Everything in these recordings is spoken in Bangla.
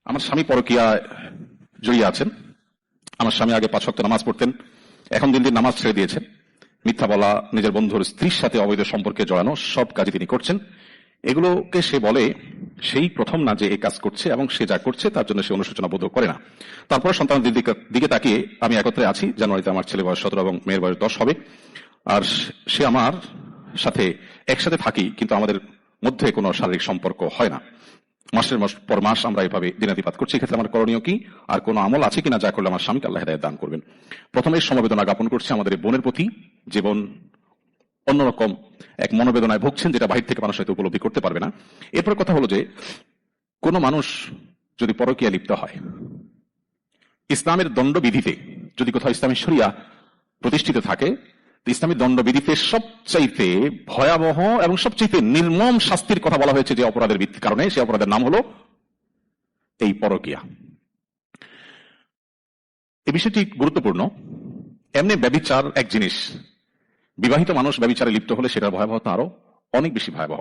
আমার স্বামী পরকীয়া জড়িয়ে আছেন। আমার স্বামী আগে 5 ওয়াক্ত নামাজ পড়তেন, এখন দিন দিন নামাজ ছেড়ে দিয়েছেন। মিথ্যা বলা, নিজের বন্ধুর স্ত্রীর সাথে অবৈধ সম্পর্কে জড়ানো, সব কাজই তিনি করছেন। এগুলোকে সে বলে সেই প্রথম না যে এই কাজ করছে, এবং সে যা করছে তার জন্য সে অনুশোচনা বোধ করে না। তারপর সন্তানদের দিকে তাকিয়ে আমি একত্রে আছি। জানুয়ারিতে আমার ছেলে বয়স 17 এবং মেয়ের বয়স 10 হবে। আর সে আমার সাথে একসাথে থাকি, কিন্তু আমাদের মধ্যে কোনো শারীরিক সম্পর্ক হয় না। মাসের পর মাস আমরা এভাবে দিনাতিপাত করছি। এক্ষেত্রে আমার করণীয় কি, আর কোনো আমল আছে কিনা যা করলে আমার স্বামীকে আল্লাহ হেদায়েত দান করবেন? প্রথমে সমবেদনা জ্ঞাপন করছি আমাদের এই বোনের প্রতি, যে বোন অন্যরকম এক মনোবেদনায় ভুগছেন, যেটা বাহির থেকে মানুষ হয়তো উপলব্ধি করতে পারবে না। এরপর কথা হলো যে কোনো মানুষ যদি পরকীয়া লিপ্ত হয়, ইসলামের দণ্ডবিধিতে যদি কোথাও ইসলামী শরিয়া প্রতিষ্ঠিত থাকে, ইসলামী দণ্ডবিধিতে সবচাইতে ভয়াবহ এবং সবচাইতে নির্মম শাস্তির কথা বলা হয়েছে যে অপরাধের কারণে, সেই অপরাধের নাম হলো এই পরকীয়া। এই বিষয়টি গুরুত্বপূর্ণ। এমনি ব্যভিচার এক জিনিস, বিবাহিত মানুষ ব্যভিচারে লিপ্ত হলে সেটার ভয়াবহতা আরো অনেক বেশি ভয়াবহ।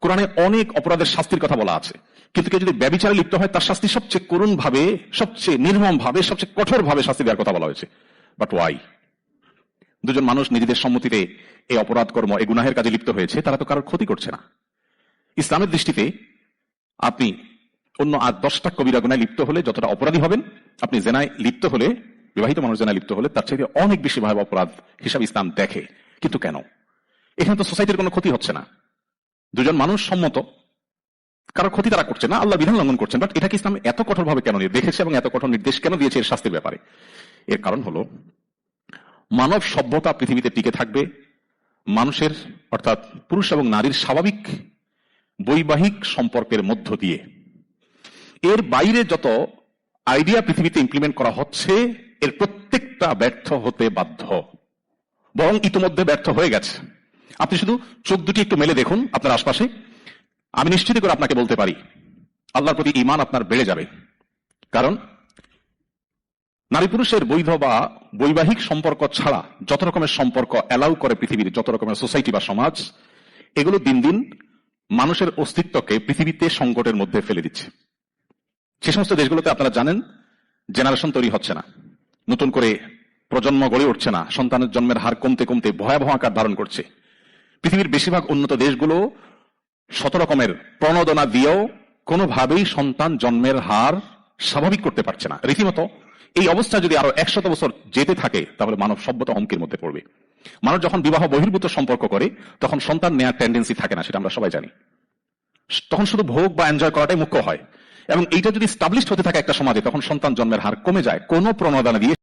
কোরআনে অনেক অপরাধের শাস্তির কথা বলা আছে, কিন্তু কেউ যদি ব্যভিচারে লিপ্ত হয় তার শাস্তি সবচেয়ে করুণ ভাবে, সবচেয়ে নির্মম ভাবে, সবচেয়ে কঠোর ভাবে শাস্তি দেওয়ার কথা বলা হয়েছে। But why? দুজন মানুষ নিজেদের সম্মতিতে এই অপরাধ কর্ম, এই গুনাহের কাজে লিপ্ত হয়েছে, তারা তো কারোর ক্ষতি করছে না। ইসলামের দৃষ্টিতে আপনি অন্য 10টা কবিরা গুনায় লিপ্ত হলে যতটা অপরাধী হবেন, আপনি জেনায় লিপ্ত হলে, বিবাহিত মানুষ জেনায় লিপ্ত হলে তার চাইতে অনেক বেশি ভয়াবহ অপরাধ হিসাবে ইসলাম দেখে। কিন্তু কেন? এখানে তো সোসাইটির কোনো ক্ষতি হচ্ছে না, দুজন মানুষ সম্মত, কারোর ক্ষতি তারা করছে না, আল্লাহ বিধান লঙ্ঘন করছেন। বাট এটাকে ইসলাম এত কঠোর ভাবে কেন দেখেছে এবং এত কঠোর নির্দেশ কেন দিয়েছে এর শাস্তির ব্যাপারে? এর কারণ হলো, মানব সভ্যতা পৃথিবীতে টিকে থাকবে মানুষের, অর্থাৎ পুরুষ এবং নারীর স্বাভাবিক বৈবাহিক সম্পর্কের মধ্য দিয়ে। এর বাইরে যত আইডিয়া পৃথিবীতে ইমপ্লিমেন্ট করা হচ্ছে, এর প্রত্যেকটা ব্যর্থ হতে বাধ্য, বরং ইতিমধ্যে ব্যর্থ হয়ে গেছে। আপনি শুধু চোখ দুটি একটু মেলে দেখুন আপনার আশপাশে, আমি নিশ্চিত করে আপনাকে বলতে পারি আল্লাহর প্রতি ঈমান আপনার বেড়ে যাবে। কারণ নারী পুরুষের বৈধ বা বৈবাহিক সম্পর্ক ছাড়া যত রকমের সম্পর্ক অ্যালাউ করে পৃথিবীর যত রকমের সোসাইটি বা সমাজ, এগুলো দিন দিন মানুষের অস্তিত্বকে পৃথিবীতে সংকটের মধ্যে ফেলে দিচ্ছে। সে সমস্ত দেশগুলোতে আপনারা জানেন জেনারেশন তৈরি হচ্ছে না, নতুন করে প্রজন্ম গড়ে উঠছে না, সন্তানের জন্মের হার কমতে কমতে ভয়াবহ আকার ধারণ করছে। পৃথিবীর বেশিরভাগ উন্নত দেশগুলো শত রকমের প্রণোদনা দিয়েও কোনোভাবেই সন্তান জন্মের হার স্বাভাবিক করতে পারছে না। রীতিমতো এই অবস্থা যদি আরো 100 বছর যেতে থাকে, তাহলে মানব সভ্যতা হুমকির মধ্যে পড়বে। মানুষ যখন বিবাহ বহির্ভূত সম্পর্ক করে, তখন সন্তান নেওয়ার টেন্ডেন্সি থাকে না, সেটা আমরা সবাই জানি। তখন শুধু ভোগ বা এনজয় করাটাই মুখ্য হয়, এবং এইটা যদি স্টাবলিশড হতে থাকে একটা সমাজে, তখন সন্তান জন্মের হার কমে যায় কোনো প্রণোদনা দিয়ে।